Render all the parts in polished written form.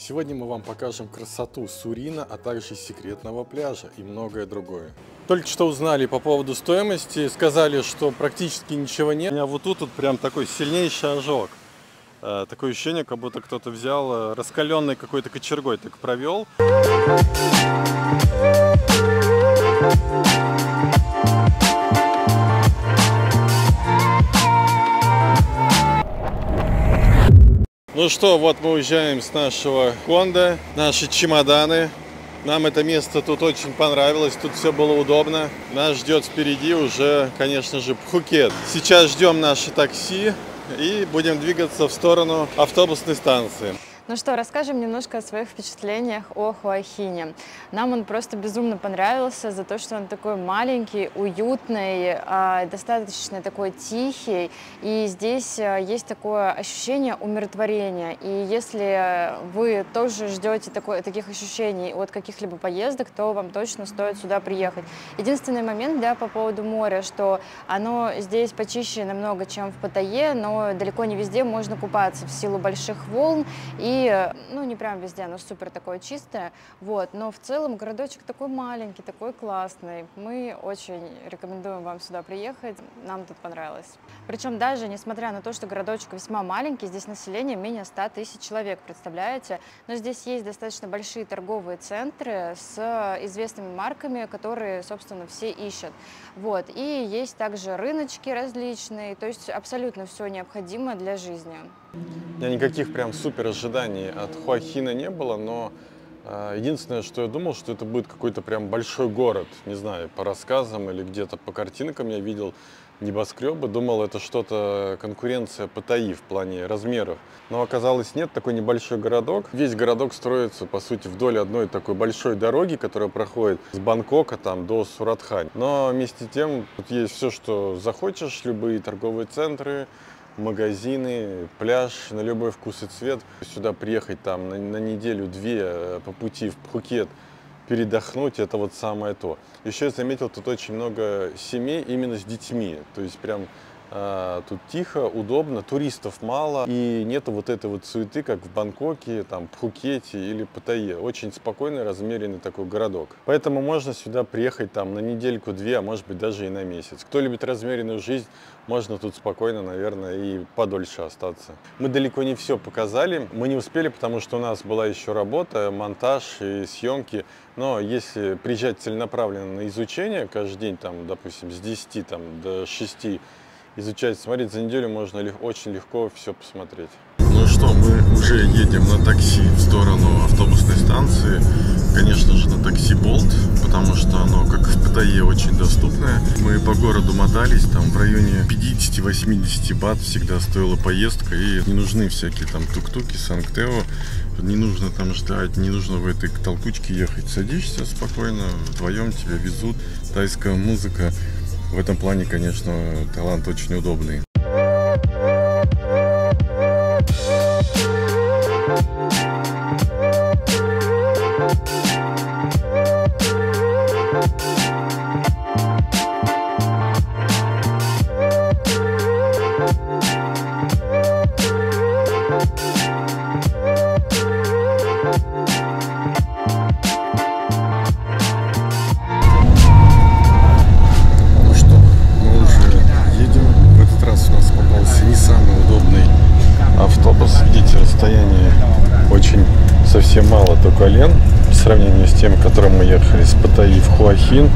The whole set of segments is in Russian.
Сегодня мы вам покажем красоту Сурина, а также секретного пляжа и многое другое. Только что узнали по поводу стоимости, сказали, что практически ничего нет. У меня вот тут прям такой сильнейший ожог. Такое ощущение, как будто кто-то взял раскаленной какой-то кочергой, так провел. Ну что, вот мы уезжаем с нашего Кондо, наши чемоданы. Нам это место тут очень понравилось, тут все было удобно. Нас ждет впереди уже, конечно же, Пхукет. Сейчас ждем наше такси и будем двигаться в сторону автобусной станции. Ну что, расскажем немножко о своих впечатлениях о Хуа Хине. Нам он просто безумно понравился за то, что он такой маленький, уютный, достаточно такой тихий. И здесь есть такое ощущение умиротворения. И если вы тоже ждете таких ощущений от каких-либо поездок, то вам точно стоит сюда приехать. Единственный момент, да, по поводу моря, что оно здесь почище намного, чем в Паттайе, но далеко не везде можно купаться в силу больших волн. И ну, не прям везде, оно супер такое чистое, вот, но в целом городочек такой маленький, такой классный. Мы очень рекомендуем вам сюда приехать, нам тут понравилось. Причем даже несмотря на то, что городочек весьма маленький, здесь население менее 100 тысяч человек, представляете? Но здесь есть достаточно большие торговые центры с известными марками, которые, собственно, все ищут. Вот, и есть также рыночки различные, то есть абсолютно все необходимое для жизни. У меня никаких прям супер ожиданий от Хуа Хина не было, но единственное, что я думал, что это будет какой-то прям большой город. Не знаю, по рассказам или где-то по картинкам я видел небоскребы, думал, это что-то конкуренция Паттайи в плане размеров. Но оказалось нет, такой небольшой городок. Весь городок строится, по сути, вдоль одной такой большой дороги, которая проходит с Бангкока там до Суратхань. Но вместе с тем тут есть все, что захочешь, любые торговые центры, магазины, пляж на любой вкус и цвет. Сюда приехать там на неделю-две по пути в Пхукет, передохнуть, это вот самое то. Еще я заметил, тут очень много семей именно с детьми, то есть прям тут тихо, удобно, туристов мало и нету вот этой вот суеты, как в Бангкоке, там, Пхукете или Паттайе. Очень спокойный, размеренный такой городок. Поэтому можно сюда приехать там на недельку-две, а может быть даже и на месяц. Кто любит размеренную жизнь, можно тут спокойно, наверное, и подольше остаться. Мы далеко не все показали, мы не успели, потому что у нас была еще работа, монтаж и съемки. Но если приезжать целенаправленно на изучение каждый день, там, допустим, с 10 там, до 6, изучать, смотреть, за неделю можно очень легко все посмотреть. Ну что, мы уже едем на такси в сторону автобусной станции. Конечно же, на такси Болт, потому что оно, как в Паттайе, очень доступное. Мы по городу мотались, там в районе 50-80 бат всегда стоила поездка. И не нужны всякие там тук-туки, Сангтео. Не нужно там ждать, не нужно в этой толкучке ехать. Садишься спокойно, вдвоем тебя везут. Тайская музыка. В этом плане, конечно, Таиланд очень удобный. Расстояние очень совсем мало до колен по сравнению с тем, которым мы ехали с Паттайи в Хуа Хин.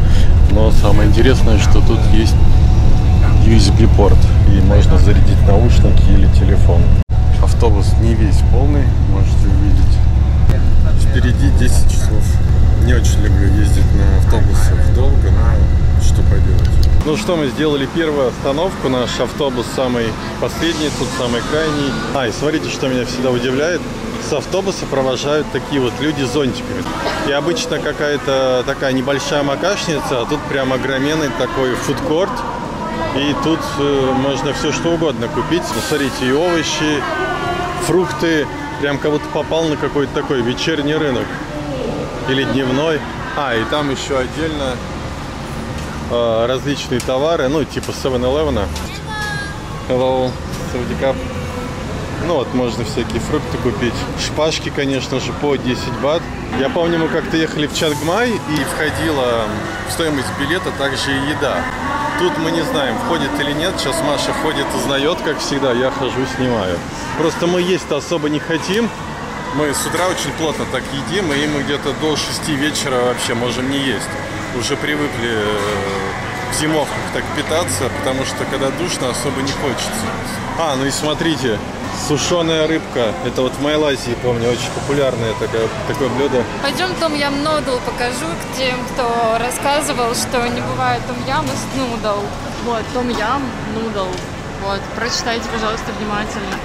Но самое интересное, что тут есть USB-порт и можно зарядить наушники или телефон. Автобус не весь полный, можете увидеть. Впереди 10 часов. Не очень люблю ездить на автобусах долго, но что поделать. Ну что, мы сделали первую остановку, наш автобус самый последний, тут самый крайний. И смотрите, что меня всегда удивляет, с автобуса провожают такие вот люди с зонтиками. И обычно какая-то такая небольшая макашница, а тут прям огроменный такой фудкорт. И тут можно все что угодно купить. Смотрите, и овощи, фрукты, прям как будто попал на какой-то такой вечерний рынок. Или дневной. И там еще отдельно различные товары, ну, типа 7-Eleven. Hello, Саудикап. Ну вот, можно всякие фрукты купить. Шпажки, конечно же, по 10 бат. Я помню, мы как-то ехали в Чангмай, и входила в стоимость билета также и еда. Тут мы не знаем, входит или нет. Сейчас Маша ходит, узнает, как всегда. Я хожу, снимаю. Просто мы есть-то особо не хотим. Мы с утра очень плотно так едим, и мы где-то до 6 вечера вообще можем не есть. Уже привыкли в зимовках так питаться, потому что когда душно, особо не хочется. Ну и смотрите, сушеная рыбка. Это вот в Малайзии, помню, очень популярное такое блюдо. Пойдем том-ям нудл покажу к тем, кто рассказывал, что не бывает том-ям из нудл. Вот, том-ям нудл. Вот, прочитайте, пожалуйста, внимательно.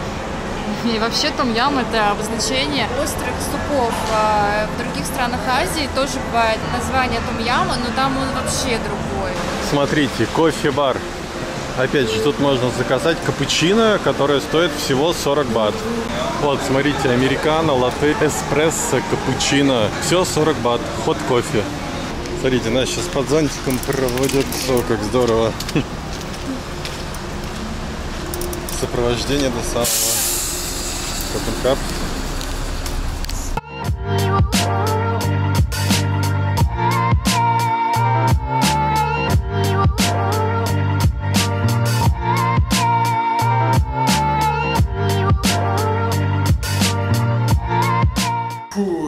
И вообще том-ям — это обозначение острых супов. В других странах Азии тоже бывает название том-яма, но там он вообще другой. Смотрите, кофе-бар. Опять же, тут можно заказать капучино, которое стоит всего 40 бат. Вот, смотрите, американо, латте, эспрессо, капучино. Все 40 бат. Хот кофе. Смотрите, нас сейчас под зонтиком проводят. О, как здорово. Сопровождение до самого Копенхаг.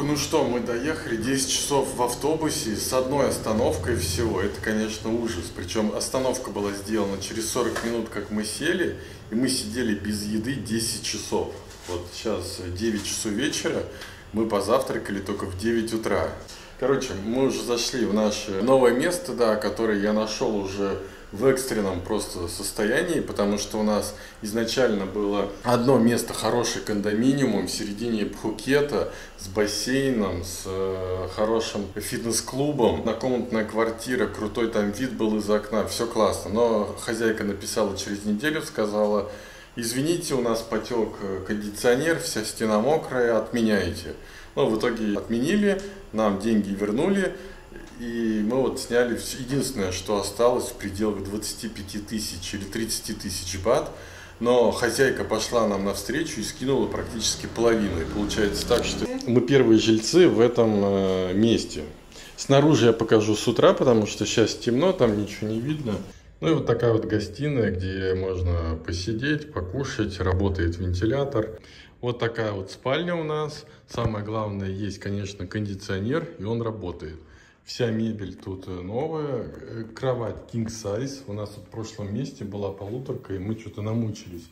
Ну что, мы доехали 10 часов в автобусе с одной остановкой всего. Это, конечно, ужас. Причем остановка была сделана через 40 минут, как мы сели, и мы сидели без еды 10 часов. Вот сейчас 9 часов вечера, мы позавтракали только в 9 утра. Короче, мы уже зашли в наше новое место, да, которое я нашел уже в экстренном просто состоянии, потому что у нас изначально было одно место, хороший кондоминиум в середине Пхукета, с бассейном, с хорошим фитнес-клубом, однокомнатная квартира, крутой там вид был из окна, все классно. Но хозяйка написала через неделю, сказала: извините, у нас потек кондиционер, вся стена мокрая, отменяйте. Но в итоге отменили, нам деньги вернули. И мы вот сняли, единственное, что осталось в пределах 25 тысяч или 30 тысяч бат, но хозяйка пошла нам навстречу и скинула практически половину. И получается так, что мы первые жильцы в этом месте. Снаружи я покажу с утра, потому что сейчас темно, там ничего не видно. Ну и вот такая вот гостиная, где можно посидеть, покушать, работает вентилятор. Вот такая вот спальня у нас. Самое главное, есть, конечно, кондиционер, и он работает. Вся мебель тут новая, кровать king size. У нас в прошлом месте была полуторка, и мы что-то намучились.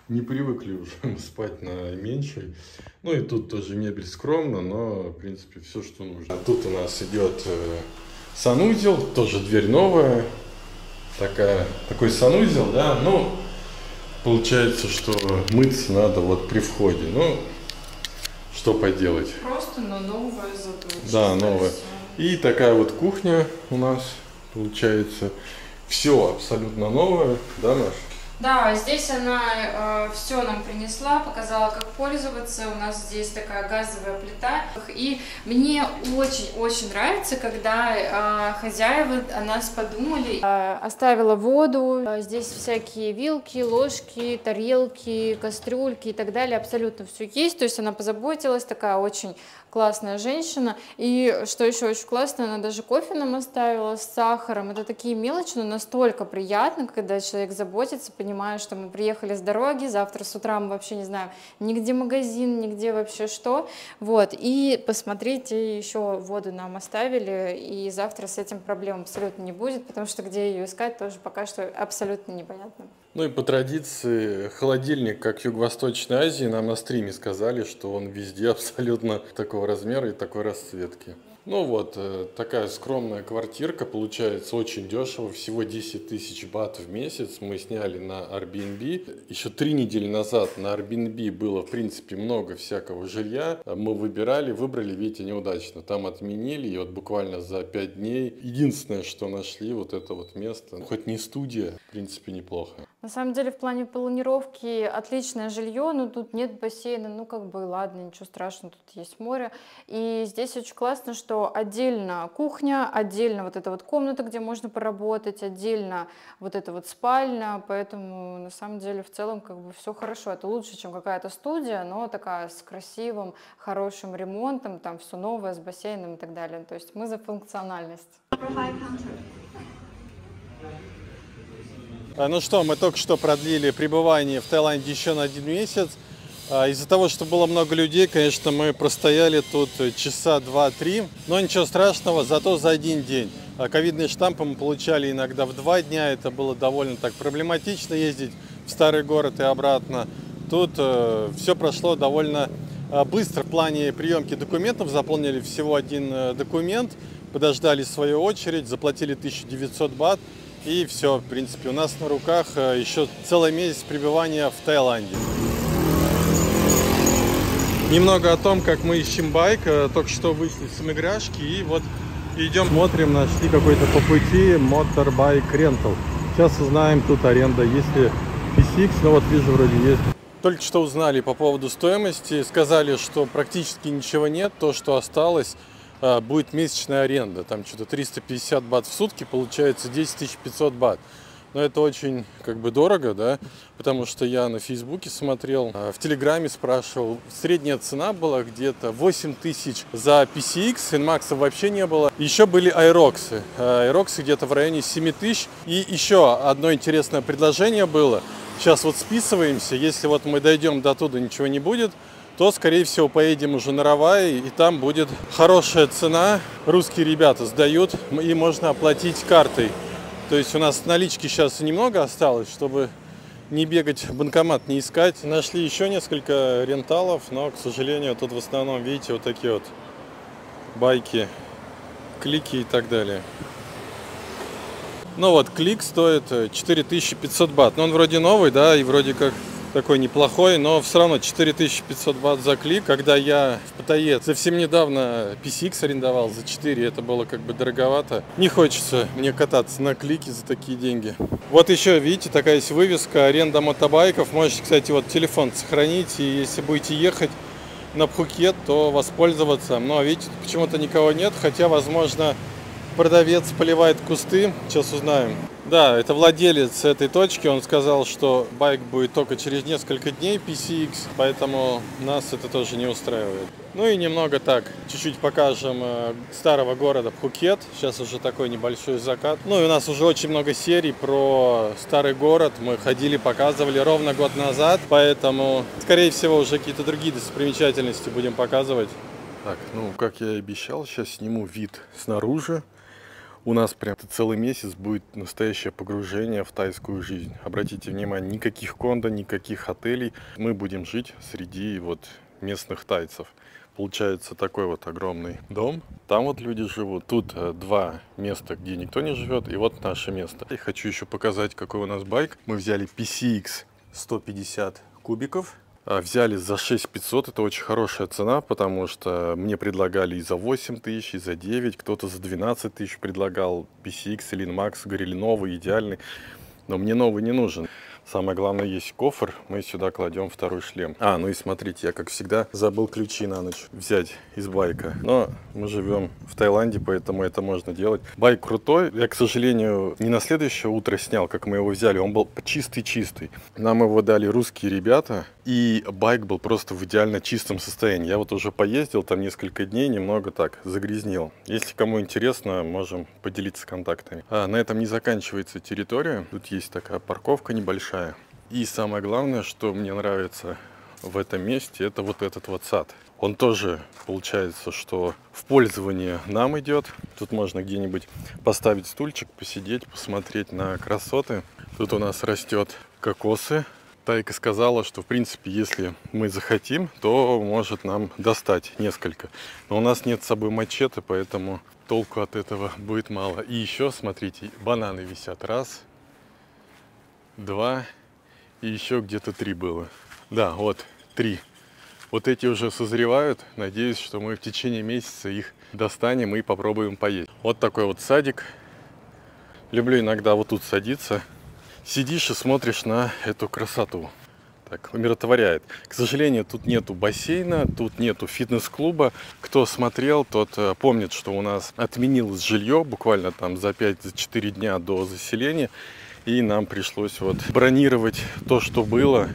Не привыкли уже спать на меньшей. Ну и тут тоже мебель скромно, но в принципе все, что нужно. Тут у нас идет санузел, тоже дверь новая. Такой санузел, да, ну получается, что мыться надо вот при входе. Ну, что поделать. Просто, но новая зато. Да, новая. И такая вот кухня у нас получается. Все абсолютно новое, да, Маш? Да, здесь она все нам принесла, показала, как пользоваться. У нас здесь такая газовая плита. И мне очень-очень нравится, когда хозяева о нас подумали. Оставила воду, здесь всякие вилки, ложки, тарелки, кастрюльки и так далее. Абсолютно все есть. То есть она позаботилась, такая очень классная женщина. И что еще очень классно, она даже кофе нам оставила с сахаром. Это такие мелочи, но настолько приятно, когда человек заботится, понимая, что мы приехали с дороги, завтра с утра мы вообще не знаем нигде магазин, нигде вообще что. Вот. И посмотрите, еще воду нам оставили, и завтра с этим проблем абсолютно не будет, потому что где ее искать, тоже пока что абсолютно непонятно. Ну и по традиции, холодильник, как в Юго-Восточной Азии, нам на стриме сказали, что он везде абсолютно такого размера и такой расцветки. Ну вот, такая скромная квартирка, получается очень дешево, всего 10 тысяч бат в месяц мы сняли на Airbnb. Еще 3 недели назад на Airbnb было, в принципе, много всякого жилья. Мы выбрали, видите, неудачно. Там отменили, и вот буквально за 5 дней единственное, что нашли, вот это вот место. Хоть не студия, в принципе, неплохо. На самом деле, в плане планировки отличное жилье, но тут нет бассейна, ну как бы ладно, ничего страшного, тут есть море. И здесь очень классно, что отдельно кухня, отдельно вот эта вот комната, где можно поработать, отдельно вот эта вот спальня, поэтому на самом деле в целом как бы все хорошо. Это лучше, чем какая-то студия, но такая с красивым, хорошим ремонтом, там все новое, с бассейном и так далее. То есть мы за функциональность. Ну что, мы только что продлили пребывание в Таиланде еще на 1 месяц. Из-за того, что было много людей, конечно, мы простояли тут часа 2-3, но ничего страшного, зато за 1 день. Ковидные штампы мы получали иногда в 2 дня, это было довольно так проблематично ездить в старый город и обратно. Тут все прошло довольно быстро в плане приемки документов, заполнили всего 1 документ, подождали свою очередь, заплатили 1900 бат. И все, в принципе, у нас на руках еще целый месяц пребывания в Таиланде. Немного о том, как мы ищем байк. Только что вышли с иммиграшки и вот идем, смотрим, нашли какой-то по пути моторбайк рентал. Сейчас узнаем, тут аренда, есть ли PCX, но вот вижу, вроде есть. Только что узнали по поводу стоимости, сказали, что практически ничего нет, то, что осталось, будет месячная аренда, там что-то 350 бат в сутки, получается 10 500 бат. Но это очень как бы дорого, да, потому что я на Фейсбуке смотрел, в Телеграме спрашивал, средняя цена была где-то 8000 за PCX, NMAX вообще не было. Еще были Aerox, Aerox где-то в районе 7000. И еще одно интересное предложение было, сейчас вот списываемся, если вот мы дойдем до туда, ничего не будет, то, скорее всего, поедем уже на Равай, и там будет хорошая цена. Русские ребята сдают, и можно оплатить картой. То есть у нас налички сейчас немного осталось, чтобы не бегать в банкомат, не искать. Нашли еще несколько ренталов, но, к сожалению, тут в основном, видите, вот такие вот байки, клики и так далее. Ну вот, клик стоит 4500 бат. Но он вроде новый, да, и вроде как такой неплохой, но все равно 4500 бат за клик. Когда я в Паттайе совсем недавно PCX арендовал за 4, это было как бы дороговато. Не хочется мне кататься на клике за такие деньги. Вот еще, видите, такая есть вывеска: аренда мотобайков. Можете, кстати, вот телефон сохранить, и если будете ехать на Пхукет, то воспользоваться. Но видите, почему-то никого нет, хотя, возможно, продавец поливает кусты. Сейчас узнаем. Да, это владелец этой точки, он сказал, что байк будет только через несколько дней PCX, поэтому нас это тоже не устраивает. Ну и немного так, чуть-чуть покажем старого города Пхукет. Сейчас уже такой небольшой закат. Ну и у нас уже очень много серий про старый город. Мы ходили, показывали ровно год назад, поэтому, скорее всего, уже какие-то другие достопримечательности будем показывать. Так, ну, как я и обещал, сейчас сниму вид снаружи. У нас прям целый месяц будет настоящее погружение в тайскую жизнь. Обратите внимание, никаких кондо, никаких отелей. Мы будем жить среди вот местных тайцев. Получается такой вот огромный дом. Там вот люди живут. Тут 2 места, где никто не живет. И вот наше место. Я хочу еще показать, какой у нас байк. Мы взяли PCX 150 кубиков. Взяли за 6500, это очень хорошая цена, потому что мне предлагали и за 8000, и за 9, кто-то за 12 тысяч предлагал PCX или NMAX, говорили новый, идеальный, но мне новый не нужен. Самое главное, есть кофр, мы сюда кладем второй шлем. Ну и смотрите, я, как всегда, забыл ключи на ночь взять из байка. Но мы живем в Таиланде, поэтому это можно делать. Байк крутой. Я, к сожалению, не на следующее утро снял, как мы его взяли. Он был чистый-чистый. Нам его дали русские ребята, и байк был просто в идеально чистом состоянии. Я вот уже поездил там несколько дней, немного так загрязнил. Если кому интересно, можем поделиться контактами. На этом не заканчивается территория. Тут есть такая парковка небольшая. И самое главное, что мне нравится в этом месте, это вот этот вот сад. Он тоже, получается, что в пользование нам идет. Тут можно где-нибудь поставить стульчик, посидеть, посмотреть на красоты. Тут у нас растет кокосы. Тайка сказала, что, в принципе, если мы захотим, то может нам достать несколько. Но у нас нет с собой мачете, поэтому толку от этого будет мало. И еще, смотрите, бананы висят. 1, 2 и еще где-то 3 было. Да, вот 3. Вот эти уже созревают. Надеюсь, что мы в течение месяца их достанем и попробуем поесть. Вот такой вот садик. Люблю иногда вот тут садиться сидишь и смотришь на эту красоту. Так, умиротворяет. К сожалению, тут нету бассейна, тут нету фитнес-клуба. Кто смотрел, тот помнит, что у нас отменилось жилье буквально там за 5-4 дня до заселения. И нам пришлось вот бронировать то, что было.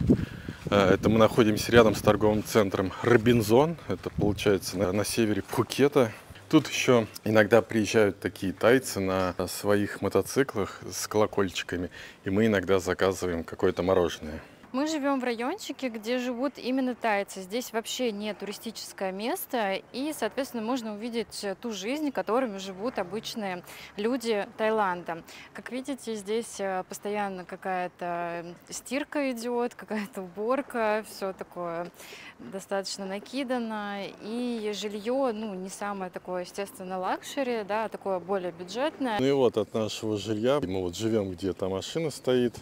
Это мы находимся рядом с торговым центром Робинзон. Это получается на севере Пхукета. Тут еще иногда приезжают такие тайцы на своих мотоциклах с колокольчиками. И мы иногда заказываем какое-то мороженое. Мы живем в райончике, где живут именно тайцы. Здесь вообще не туристическое место, и, соответственно, можно увидеть ту жизнь, которыми живут обычные люди Таиланда. Как видите, здесь постоянно какая-то стирка идет, какая-то уборка, все такое достаточно накидано. И жилье, ну, не самое такое, естественно, лакшери, да, а такое более бюджетное. Ну и вот от нашего жилья мы вот живем, где та машина стоит.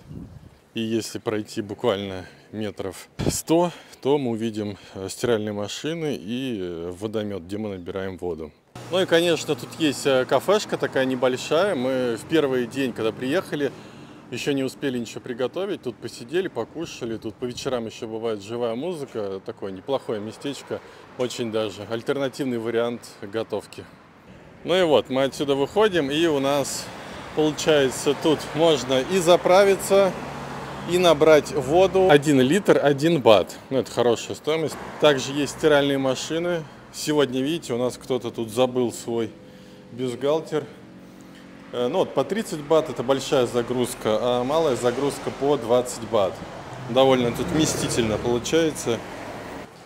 И если пройти буквально метров 100, то мы увидим стиральные машины и водомет, где мы набираем воду. Ну и, конечно, тут есть кафешка такая небольшая. Мы в первый день, когда приехали, еще не успели ничего приготовить. Тут посидели, покушали. Тут по вечерам еще бывает живая музыка. Такое неплохое местечко. Очень даже альтернативный вариант готовки. Ну и вот, мы отсюда выходим, и у нас, получается, тут можно и заправиться, и набрать воду. 1 литр, 1 бат. Ну, это хорошая стоимость. Также есть стиральные машины. Сегодня, видите, у нас кто-то тут забыл свой бюстгальтер. Ну, вот по 30 бат это большая загрузка, а малая загрузка по 20 бат. Довольно тут вместительно получается.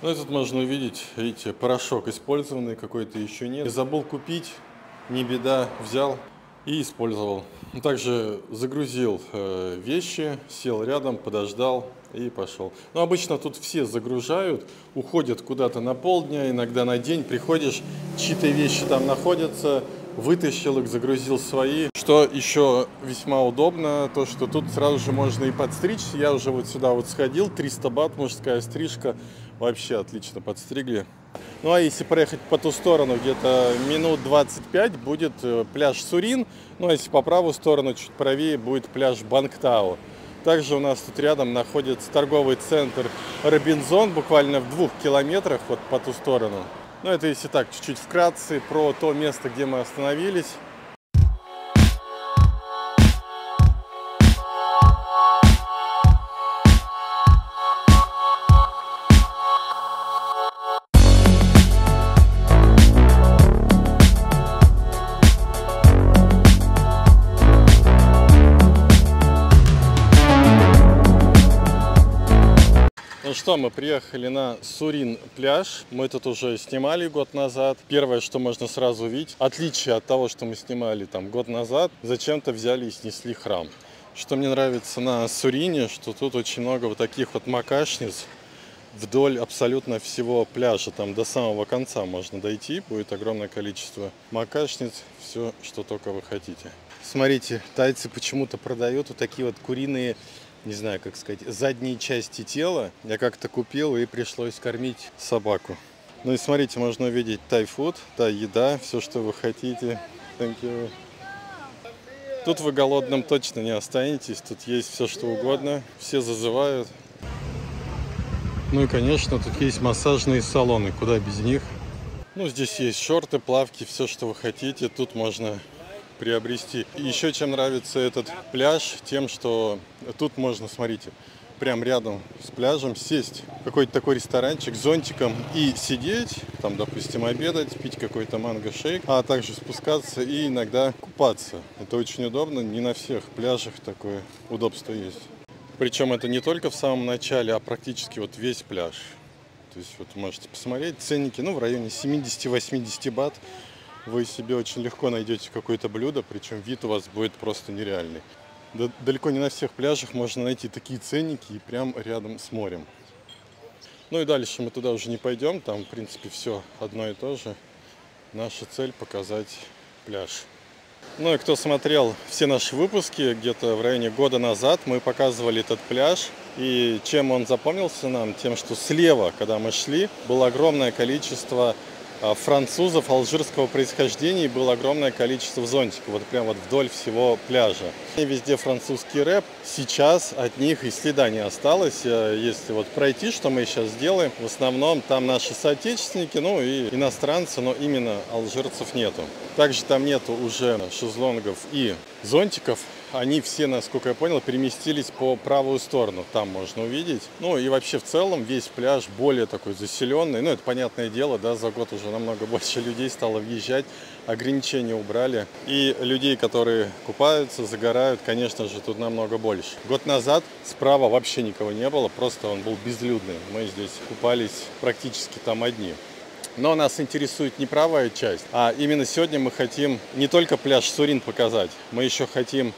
Ну, и тут можно увидеть, видите, порошок использованный, какой-то еще нет. Забыл купить, не беда, взял и использовал. Также загрузил вещи, сел рядом, подождал и пошел. Но обычно тут все загружают, уходят куда-то на полдня, иногда на день. Приходишь, чьи-то вещи там находятся, вытащил их, загрузил свои. Что еще весьма удобно, то что тут сразу же можно и подстричься. Я уже вот сюда вот сходил, 300 бат, мужская стрижка. Вообще отлично подстригли. Ну а если проехать по ту сторону, где-то минут 25 будет пляж Сурин. Ну а если по правую сторону, чуть правее, будет пляж Бангтао. Также у нас тут рядом находится торговый центр Робинзон, буквально в 2 километрах вот по ту сторону. Ну это если так, чуть-чуть вкратце про то место, где мы остановились. Ну что, мы приехали на Сурин пляж. Мы тут уже снимали год назад. Первое, что можно сразу увидеть, отличие от того, что мы снимали там год назад, зачем-то взяли и снесли храм. Что мне нравится на Сурине, что тут очень много вот таких вот макашниц вдоль абсолютно всего пляжа. Там до самого конца можно дойти. Будет огромное количество макашниц. Все, что только вы хотите. Смотрите, тайцы почему-то продают вот такие вот куриные, не знаю, как сказать, задние части тела. Я как-то купил и пришлось кормить собаку. Ну и смотрите, можно увидеть тай-фуд, тай-еда, все, что вы хотите. Thank you. Тут вы голодным точно не останетесь, тут есть все, что угодно. Все зазывают. Ну и, конечно, тут есть массажные салоны, куда без них. Ну, здесь есть шорты, плавки, все, что вы хотите. Тут можно приобрести. И еще чем нравится этот пляж, тем, что тут можно, смотрите, прям рядом с пляжем сесть в какой-то такой ресторанчик с зонтиком и сидеть, там, допустим, обедать, пить какой-то манго-шейк, а также спускаться и иногда купаться. Это очень удобно, не на всех пляжах такое удобство есть. Причем это не только в самом начале, а практически вот весь пляж. То есть вот можете посмотреть ценники, ну, в районе 70-80 бат. Вы себе очень легко найдете какое-то блюдо, причем вид у вас будет просто нереальный. Далеко не на всех пляжах можно найти такие ценники и прям рядом с морем. Ну и дальше мы туда уже не пойдем, там в принципе все одно и то же. Наша цель показать пляж. Ну и кто смотрел все наши выпуски, где-то в районе года назад мы показывали этот пляж. И чем он запомнился нам? Тем, что слева, когда мы шли, было огромное количество французов алжирского происхождения, и было огромное количество зонтиков, вот прям вот вдоль всего пляжа. И везде французский рэп, сейчас от них и следа не осталось. Если вот пройти, что мы сейчас сделаем, в основном там наши соотечественники, ну и иностранцы, но именно алжирцев нету. Также там нету уже шезлонгов и зонтиков. Они все, насколько я понял, переместились по правую сторону. Там можно увидеть. Ну и вообще в целом весь пляж более такой заселенный. Ну это понятное дело, да, за год уже намного больше людей стало въезжать. Ограничения убрали. И людей, которые купаются, загорают, конечно же, тут намного больше. Год назад справа вообще никого не было, просто он был безлюдный. Мы здесь купались практически там одни. Но нас интересует не правая часть, а именно сегодня мы хотим не только пляж Сурин показать, мы еще хотим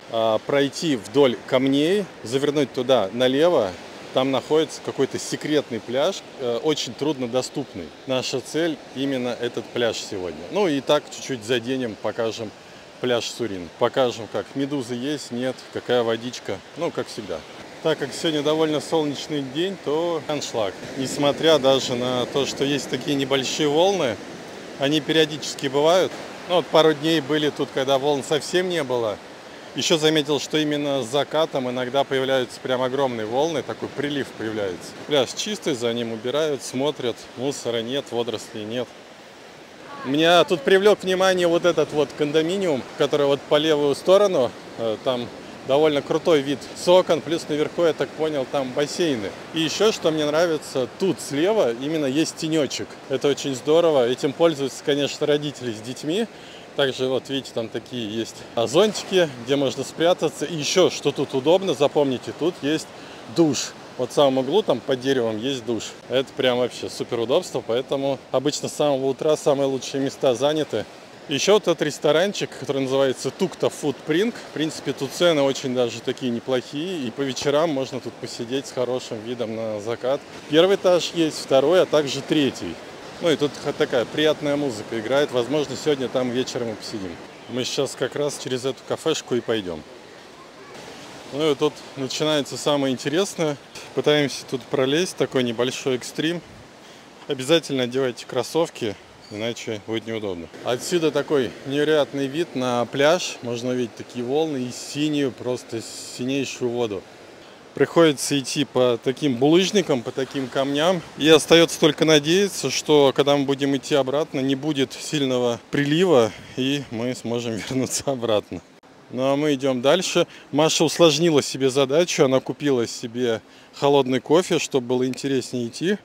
пройти вдоль камней, завернуть туда налево. Там находится какой-то секретный пляж, очень труднодоступный. Наша цель именно этот пляж сегодня. Ну и так чуть-чуть заденем, покажем пляж Сурин. Покажем, как медузы есть, нет, какая водичка, ну как всегда. Так как сегодня довольно солнечный день, то аншлаг. Несмотря даже на то, что есть такие небольшие волны, они периодически бывают. Ну, вот пару дней были тут, когда волн совсем не было. Еще заметил, что именно с закатом иногда появляются прям огромные волны, такой прилив появляется. Пляж чистый, за ним убирают, смотрят, мусора нет, водорослей нет. Меня тут привлек внимание вот этот вот кондоминиум, который вот по левую сторону, там довольно крутой вид с окон, плюс наверху, я так понял, там бассейны. И еще, что мне нравится, тут слева именно есть тенечек. Это очень здорово. Этим пользуются, конечно, родители с детьми. Также, вот видите, там такие есть зонтики, где можно спрятаться. И еще, что тут удобно, запомните, тут есть душ. Вот в самом углу, там под деревом, есть душ. Это прям вообще супер удобство, поэтому обычно с самого утра самые лучшие места заняты. Еще вот этот ресторанчик, который называется Tukta Foodprint. В принципе, тут цены очень даже такие неплохие. И по вечерам можно тут посидеть с хорошим видом на закат. Первый этаж есть, второй, а также третий. Ну и тут такая приятная музыка играет. Возможно, сегодня там вечером и посидим. Мы сейчас как раз через эту кафешку и пойдем. Ну и тут начинается самое интересное. Пытаемся тут пролезть, такой небольшой экстрим. Обязательно одевайте кроссовки, иначе будет неудобно. Отсюда такой невероятный вид на пляж. Можно увидеть такие волны и синюю, просто синейшую воду. Приходится идти по таким булыжникам, по таким камням. И остается только надеяться, что когда мы будем идти обратно, не будет сильного прилива, и мы сможем вернуться обратно. Ну а мы идем дальше. Маша усложнила себе задачу. Она купила себе холодный кофе, чтобы было интереснее идти.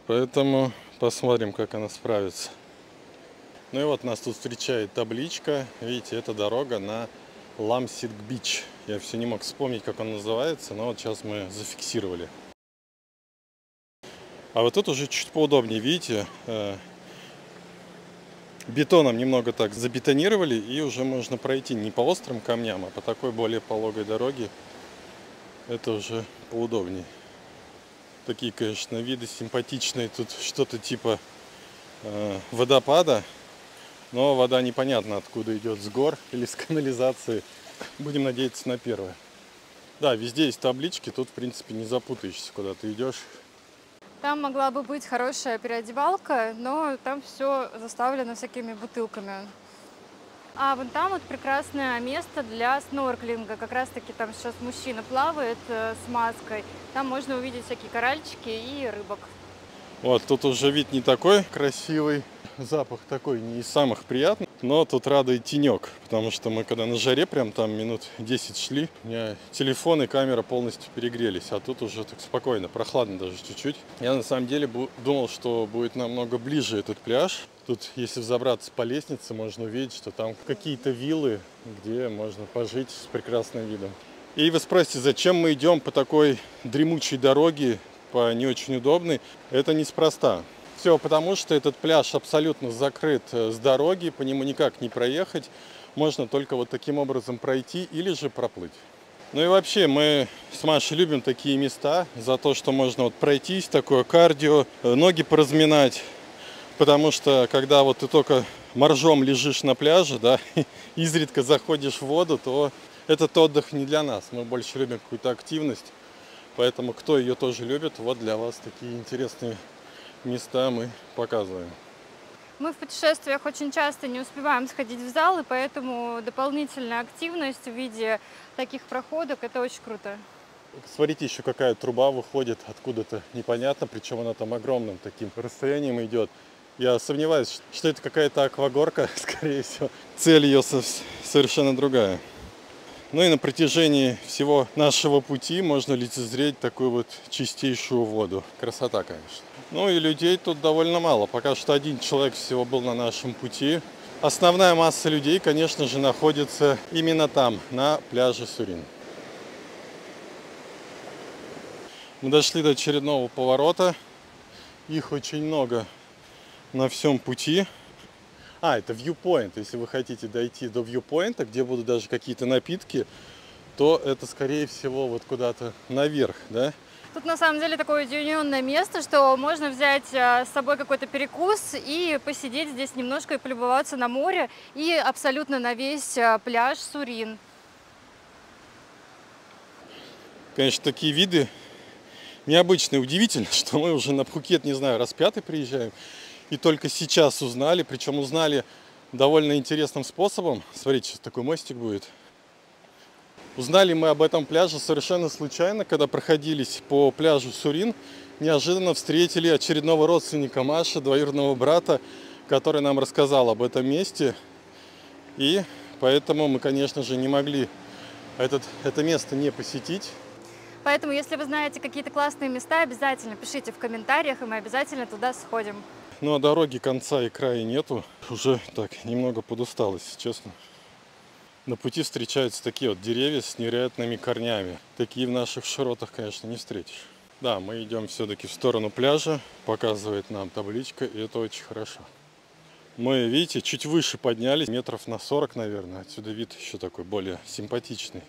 Поэтому посмотрим, как она справится. Ну и вот нас тут встречает табличка. Видите, это дорога на Ламсинг-Бич. Я все не мог вспомнить, как он называется, но вот сейчас мы зафиксировали. А вот тут уже чуть поудобнее, видите, бетоном немного так забетонировали, и уже можно пройти не по острым камням, а по такой более пологой дороге. Это уже поудобнее. Такие, конечно, виды симпатичные. Тут что-то типа водопада, но вода непонятно откуда идет, с гор или с канализации. Будем надеяться на первое. Да, везде есть таблички, тут в принципе не запутаешься, куда ты идешь. Там могла бы быть хорошая переодевалка, но там все заставлено всякими бутылками. А вон там вот прекрасное место для снорклинга. Как раз таки там сейчас мужчина плавает с маской. Там можно увидеть всякие коральчики и рыбок. Вот тут уже вид не такой красивый, запах такой не из самых приятных, но тут радует тенек, потому что мы когда на жаре прям там минут 10 шли, у меня телефон и камера полностью перегрелись, а тут уже так спокойно, прохладно даже чуть-чуть. Я на самом деле думал, что будет намного ближе этот пляж. Тут, если взобраться по лестнице, можно увидеть, что там какие-то виллы, где можно пожить с прекрасным видом. И вы спросите, зачем мы идем по такой дремучей дороге, по не очень удобной? Это неспроста. Все потому, что этот пляж абсолютно закрыт с дороги, по нему никак не проехать. Можно только вот таким образом пройти или же проплыть. Ну и вообще мы с Машей любим такие места за то, что можно вот пройтись, такое кардио, ноги поразминать. Потому что когда вот ты только моржом лежишь на пляже, да, изредка заходишь в воду, то этот отдых не для нас. Мы больше любим какую-то активность. Поэтому, кто ее тоже любит, вот для вас такие интересные места мы показываем. Мы в путешествиях очень часто не успеваем сходить в зал, и поэтому дополнительная активность в виде таких проходок – это очень круто. Смотрите, еще какая труба выходит откуда-то непонятно, причем она там огромным таким расстоянием идет. Я сомневаюсь, что это какая-то аквагорка, скорее всего. Цель ее совершенно другая. Ну и на протяжении всего нашего пути можно лицезреть такую вот чистейшую воду. Красота, конечно. Ну и людей тут довольно мало. Пока что один человек всего был на нашем пути. Основная масса людей, конечно же, находится именно там, на пляже Сурин. Мы дошли до очередного поворота. Их очень много на всем пути. Это viewpoint. Если вы хотите дойти до viewpoint, где будут даже какие-то напитки, то это, скорее всего, вот куда-то наверх, да? Тут на самом деле такое уединенное место, что можно взять с собой какой-то перекус и посидеть здесь немножко и полюбоваться на море и абсолютно на весь пляж Сурин. Конечно, такие виды необычные. Удивительно, что мы уже на Пхукет, не знаю, раз пятый приезжаем. И только сейчас узнали, причем узнали довольно интересным способом. Смотрите, сейчас такой мостик будет. Узнали мы об этом пляже совершенно случайно, когда проходились по пляжу Сурин. Неожиданно встретили очередного родственника Маши, двоюродного брата, который нам рассказал об этом месте. И поэтому мы, конечно же, не могли это место не посетить. Поэтому, если вы знаете какие-то классные места, обязательно пишите в комментариях, и мы обязательно туда сходим. Ну а дороги конца и края нету. Уже так, немного подустал, если честно. На пути встречаются такие вот деревья с невероятными корнями. Такие в наших широтах, конечно, не встретишь. Да, мы идем все-таки в сторону пляжа. Показывает нам табличка, и это очень хорошо. Мы, видите, чуть выше поднялись, метров на 40, наверное. Отсюда вид еще такой более симпатичный.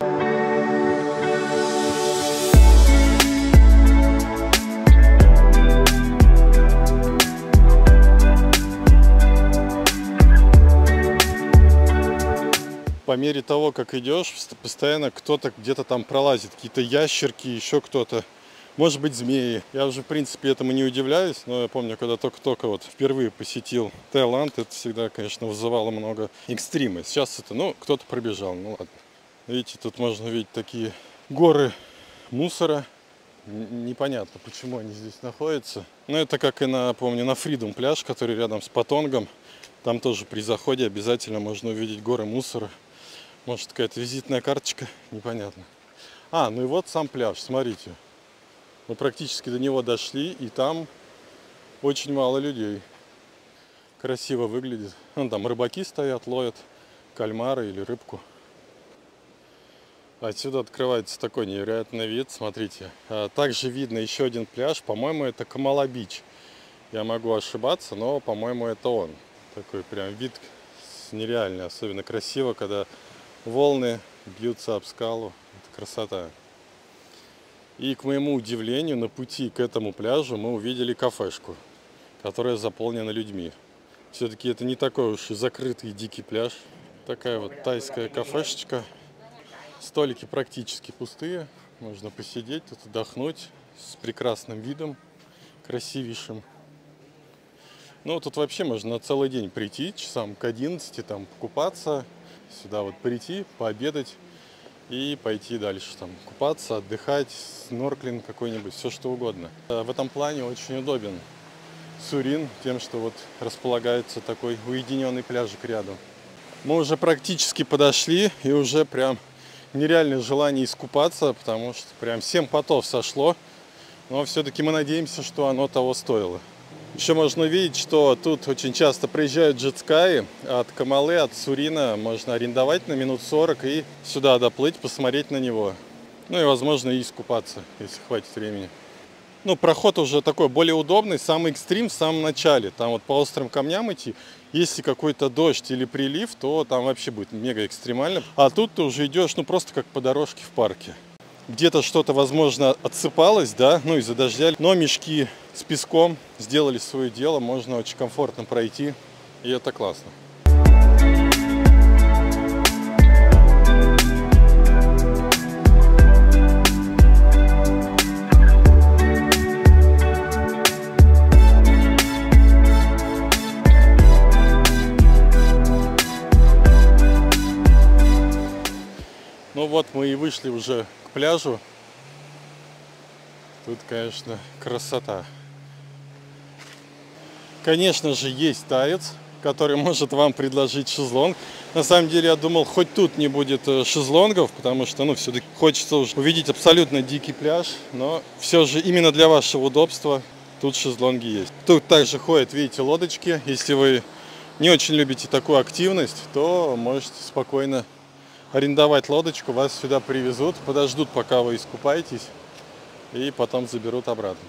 По мере того, как идешь, постоянно кто-то где-то там пролазит. Какие-то ящерки, еще кто-то. Может быть, змеи. Я уже, в принципе, этому не удивляюсь. Но я помню, когда только вот впервые посетил Таиланд, это всегда, конечно, вызывало много экстрима. Сейчас это, кто-то пробежал. Ну ладно. Видите, тут можно увидеть такие горы мусора. Непонятно, почему они здесь находятся. Но это как и помню, на Фридом пляж, который рядом с Патонгом. Там тоже при заходе обязательно можно увидеть горы мусора. Может, какая-то визитная карточка, непонятно. Ну и вот сам пляж, смотрите. Мы практически до него дошли, и там очень мало людей. Красиво выглядит. Там рыбаки стоят, ловят кальмара или рыбку. Отсюда открывается такой невероятный вид, смотрите. Также видно еще один пляж, по-моему, это Камала-Бич. Я могу ошибаться, но, по-моему, это он. Такой прям вид нереальный, особенно красиво, когда волны бьются об скалу. Это красота. И, к моему удивлению, на пути к этому пляжу мы увидели кафешку, которая заполнена людьми. Все-таки это не такой уж и закрытый дикий пляж. Такая вот тайская кафешечка. Столики практически пустые. Можно посидеть, тут отдохнуть с прекрасным видом, красивейшим. Тут вообще можно на целый день прийти, часам к 11, там покупаться, сюда вот прийти, пообедать и пойти дальше, там купаться, отдыхать, снорклинг какой-нибудь, все что угодно. В этом плане очень удобен Сурин тем, что вот располагается такой уединенный пляжик рядом. Мы уже практически подошли, и уже прям нереальное желание искупаться, потому что прям 7 потов сошло, но все-таки мы надеемся, что оно того стоило. Еще можно увидеть, что тут очень часто проезжают джетскаи от Камалы, от Сурина. Можно арендовать на минут 40 и сюда доплыть, посмотреть на него. Ну и, возможно, и искупаться, если хватит времени. Проход уже такой более удобный. Самый экстрим в самом начале. Там вот по острым камням идти. Если какой-то дождь или прилив, то там вообще будет мега экстремально. А тут ты уже идешь, просто как по дорожке в парке. Где-то что-то, возможно, отсыпалось, да, из-за дождя. Но мешки с песком сделали свое дело, можно очень комфортно пройти, и это классно. Ну вот мы и вышли уже к пляжу. Тут, конечно, красота. Конечно же, есть таец, который может вам предложить шезлонг. На самом деле, я думал, хоть тут не будет шезлонгов, потому что, ну, все-таки хочется уже увидеть абсолютно дикий пляж. Но все же именно для вашего удобства тут шезлонги есть. Тут также ходят, видите, лодочки. Если вы не очень любите такую активность, то можете спокойно арендовать лодочку. Вас сюда привезут, подождут, пока вы искупаетесь, и потом заберут обратно.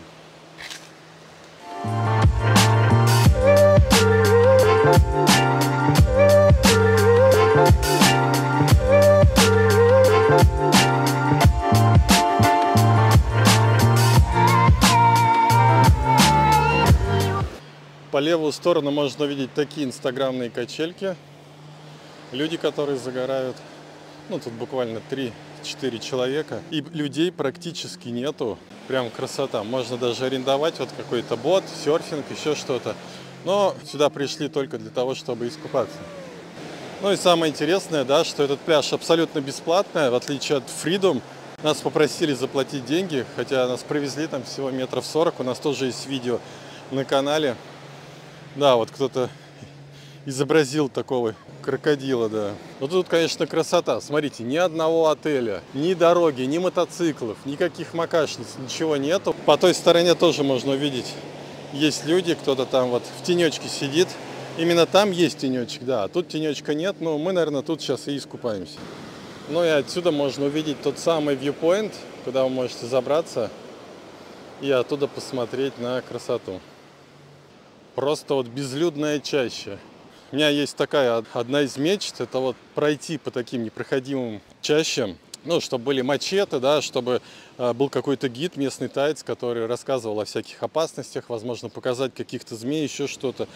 По левую сторону можно увидеть такие инстаграмные качельки. Люди, которые загорают. Ну, тут буквально 3-4 человека. И людей практически нету. Прям красота. Можно даже арендовать вот какой-то бот, серфинг, еще что-то. Но сюда пришли только для того, чтобы искупаться. Ну и самое интересное, да, что этот пляж абсолютно бесплатный, в отличие от Freedom. Нас попросили заплатить деньги, хотя нас привезли там всего метров 40. У нас тоже есть видео на канале. Да, вот кто-то изобразил такого крокодила, да. Но тут, конечно, красота. Смотрите, ни одного отеля, ни дороги, ни мотоциклов, никаких макашниц, ничего нету. По той стороне тоже можно увидеть, есть люди, кто-то там вот в тенечке сидит. Именно там есть тенечек, да, а тут тенечка нет. Но мы, наверное, тут сейчас и искупаемся. Ну и отсюда можно увидеть тот самый viewpoint, куда вы можете забраться и оттуда посмотреть на красоту. Просто вот безлюдная чаща. У меня есть такая одна из мечт, это вот пройти по таким непроходимым чащам. Ну, чтобы были мачете, да, чтобы был какой-то гид, местный таец, который рассказывал о всяких опасностях, возможно, показать каких-то змей, еще что-то.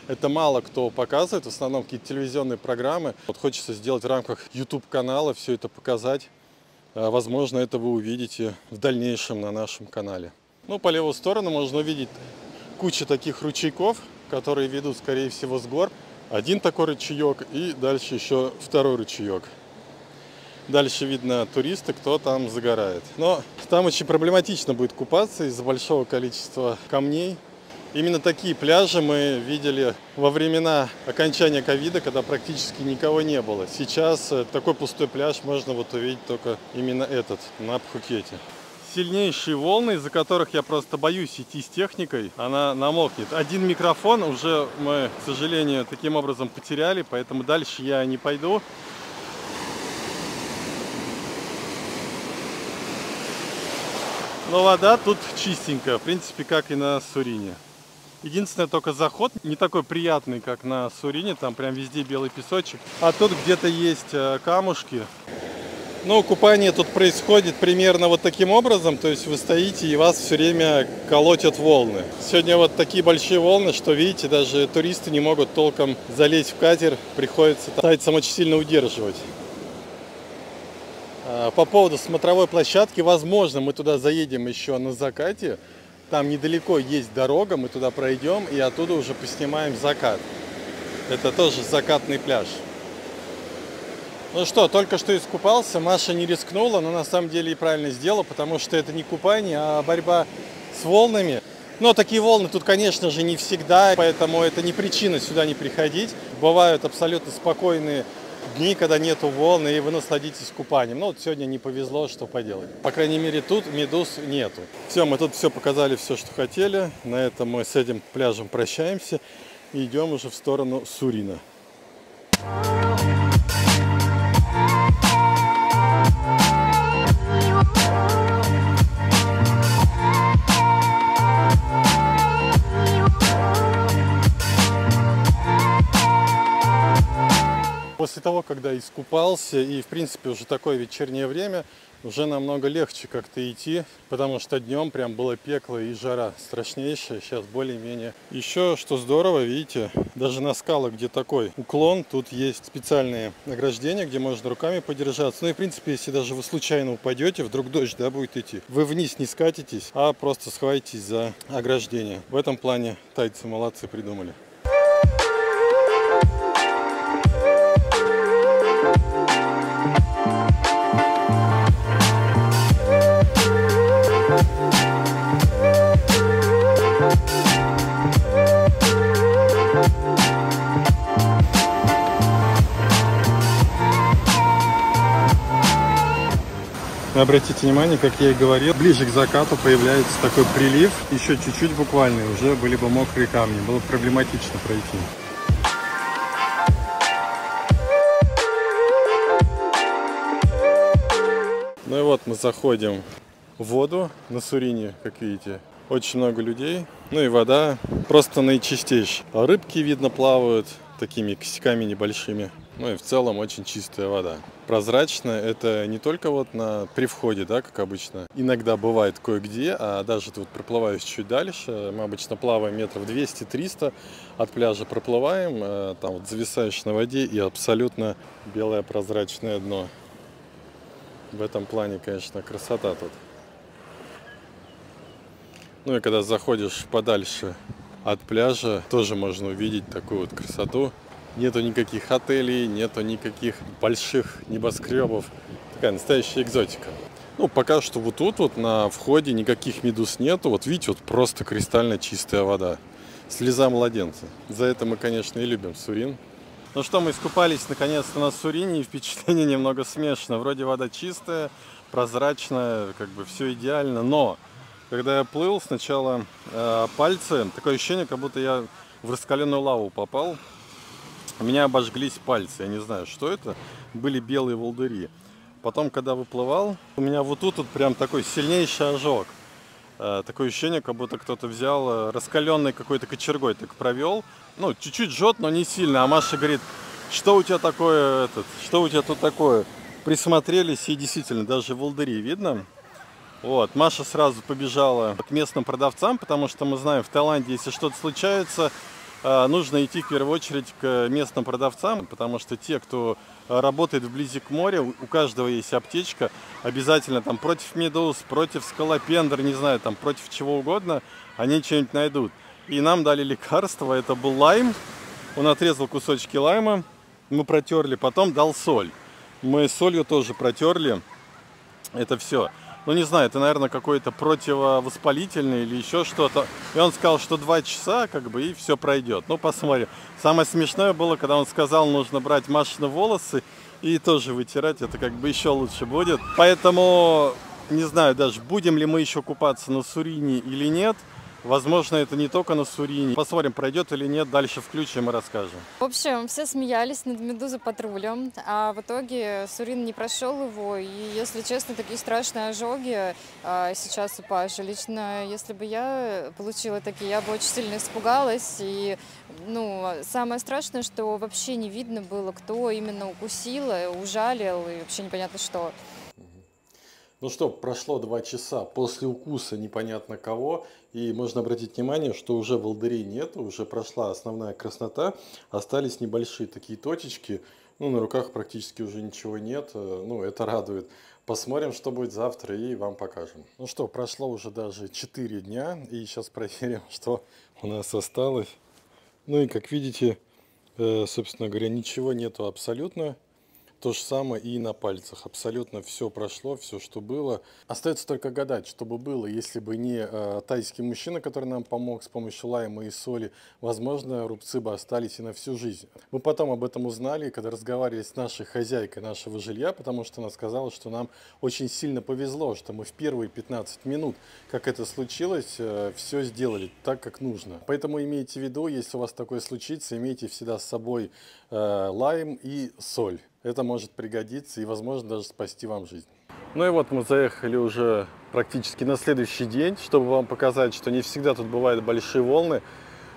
Это мало кто показывает, в основном какие-то телевизионные программы. Вот хочется сделать в рамках YouTube-канала, все это показать. Возможно, это вы увидите в дальнейшем на нашем канале. Ну, по левую сторону можно увидеть кучу таких ручейков, которые ведут, скорее всего, с гор. Один такой ручеек и дальше еще второй ручеек. Дальше видно туристы, кто там загорает. Но там очень проблематично будет купаться из-за большого количества камней. Именно такие пляжи мы видели во времена окончания ковида, когда практически никого не было. Сейчас такой пустой пляж можно вот увидеть только именно этот, на Пхукете. Сильнейшие волны, из-за которых я просто боюсь идти с техникой, она намокнет. Один микрофон уже мы, к сожалению, таким образом потеряли, поэтому дальше я не пойду. Но вода тут чистенькая, в принципе, как и на Сурине. Единственное, только заход не такой приятный, как на Сурине, там прям везде белый песочек. А тут где-то есть камушки. Ну, купание тут происходит примерно вот таким образом, то есть вы стоите и вас все время колотят волны. Сегодня вот такие большие волны, что, видите, даже туристы не могут толком залезть в катер, приходится тайцам очень сильно удерживать. По поводу смотровой площадки, возможно, мы туда заедем еще на закате. Там недалеко есть дорога, мы туда пройдем и оттуда уже поснимаем закат. Это тоже закатный пляж. Ну что, только что искупался, Маша не рискнула, но на самом деле и правильно сделала, потому что это не купание, а борьба с волнами. Но такие волны тут, конечно же, не всегда, поэтому это не причина сюда не приходить. Бывают абсолютно спокойные дни, когда нету волн, и вы насладитесь купанием. Но вот сегодня не повезло, что поделать. По крайней мере, тут медуз нету. Все, мы тут все показали, все, что хотели. На этом мы с этим пляжем прощаемся и идем уже в сторону Сурина. После того, когда искупался и, в принципе, уже такое вечернее время, уже намного легче как-то идти, потому что днем прям было пекло и жара страшнейшая, сейчас более-менее. Еще, что здорово, видите, даже на скалах, где такой уклон, тут есть специальные ограждения, где можно руками подержаться. Ну и, в принципе, если даже вы случайно упадете, вдруг дождь, да, будет идти, вы вниз не скатитесь, а просто схватитесь за ограждение. В этом плане тайцы молодцы, придумали. Обратите внимание, как я и говорил, ближе к закату появляется такой прилив. Еще чуть-чуть буквально, уже были бы мокрые камни. Было проблематично пройти. Ну и вот мы заходим в воду на Сурине, как видите. Очень много людей. Ну и вода просто наичистейшая. Рыбки, видно, плавают такими косяками небольшими. Ну и в целом очень чистая вода. Прозрачная, это не только вот при входе, да, как обычно. Иногда бывает кое-где, а даже тут проплываю чуть дальше. Мы обычно плаваем метров 200-300 от пляжа проплываем. Там вот зависаешь на воде и абсолютно белое прозрачное дно. В этом плане, конечно, красота тут. Ну и когда заходишь подальше от пляжа, тоже можно увидеть такую вот красоту. Нету никаких отелей, нету никаких больших небоскребов. Такая настоящая экзотика. Ну, пока что вот тут вот на входе никаких медуз нету. Вот видите, вот просто кристально чистая вода. Слеза младенца. За это мы, конечно, и любим Сурин. Ну что, мы искупались наконец-то на Сурине, и впечатление немного смешанное. Вроде вода чистая, прозрачная, как бы все идеально, но когда я плыл, сначала пальцы, такое ощущение, как будто я в раскаленную лаву попал. У меня обожглись пальцы, я не знаю, что это, были белые волдыри. Потом, когда выплывал, у меня вот тут вот прям такой сильнейший ожог. Такое ощущение, как будто кто-то взял раскаленной какой-то кочергой, так провел. Ну, чуть-чуть жжет, но не сильно. А Маша говорит, что у тебя такое, что у тебя тут такое? Присмотрелись, и действительно, даже волдыри видно. Вот, Маша сразу побежала к местным продавцам, потому что мы знаем, в Таиланде, если что-то случается, нужно идти в первую очередь к местным продавцам, потому что те, кто работает вблизи к морю, у каждого есть аптечка, обязательно там против медуз, против скалопендр, не знаю, там против чего угодно, они что-нибудь найдут. И нам дали лекарство, это был лайм, он отрезал кусочки лайма, мы протерли, потом дал соль. Мы солью тоже протерли, это все. Ну, не знаю, это, наверное, какой-то противовоспалительный или еще что-то. И он сказал, что 2 часа, как бы, и все пройдет. Ну, посмотрим. Самое смешное было, когда он сказал, нужно брать Машины волосы и тоже вытирать. Это как бы еще лучше будет. Поэтому, не знаю даже, будем ли мы еще купаться на Сурине или нет. Возможно, это не только на Сурине. Посмотрим, пройдет или нет. Дальше включим и расскажем. В общем, все смеялись над медузопатрулем, а в итоге Сурин не прошел его. И, если честно, такие страшные ожоги сейчас у Паши. Лично, если бы я получила такие, я бы очень сильно испугалась. И, ну, самое страшное, что вообще не видно было, кто именно укусил, ужалил, и вообще непонятно что. Ну что, прошло 2 часа после укуса непонятно кого, и можно обратить внимание, что уже волдырей нет, уже прошла основная краснота, остались небольшие такие точечки, ну на руках практически уже ничего нет, ну это радует. Посмотрим, что будет завтра, и вам покажем. Ну что, прошло уже даже 4 дня, и сейчас проверим, что у нас осталось. Ну и как видите, собственно говоря, ничего нету абсолютно. То же самое и на пальцах. Абсолютно все прошло, все, что было. Остается только гадать, что бы было, если бы не тайский мужчина, который нам помог с помощью лайма и соли. Возможно, рубцы бы остались и на всю жизнь. Мы потом об этом узнали, когда разговаривали с нашей хозяйкой нашего жилья, потому что она сказала, что нам очень сильно повезло, что мы в первые 15 минут, как это случилось, все сделали так, как нужно. Поэтому имейте в виду, если у вас такое случится, имейте всегда с собой лайм и соль. Это может пригодиться и, возможно, даже спасти вам жизнь. Ну и вот мы заехали уже практически на следующий день, чтобы вам показать, что не всегда тут бывают большие волны.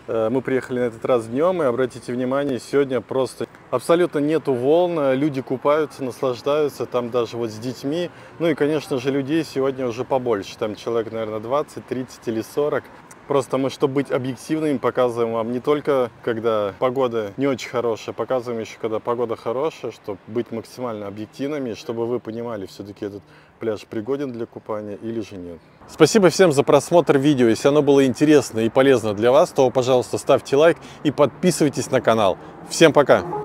Мы приехали на этот раз днем, и обратите внимание, сегодня просто абсолютно нету волн, люди купаются, наслаждаются, там даже вот с детьми. Ну и, конечно же, людей сегодня уже побольше, там человек, наверное, 20, 30 или 40. Просто мы, чтобы быть объективными, показываем вам не только, когда погода не очень хорошая, показываем еще, когда погода хорошая, чтобы быть максимально объективными, чтобы вы понимали, все-таки этот пляж пригоден для купания или же нет. Спасибо всем за просмотр видео. Если оно было интересно и полезно для вас, то, пожалуйста, ставьте лайк и подписывайтесь на канал. Всем пока!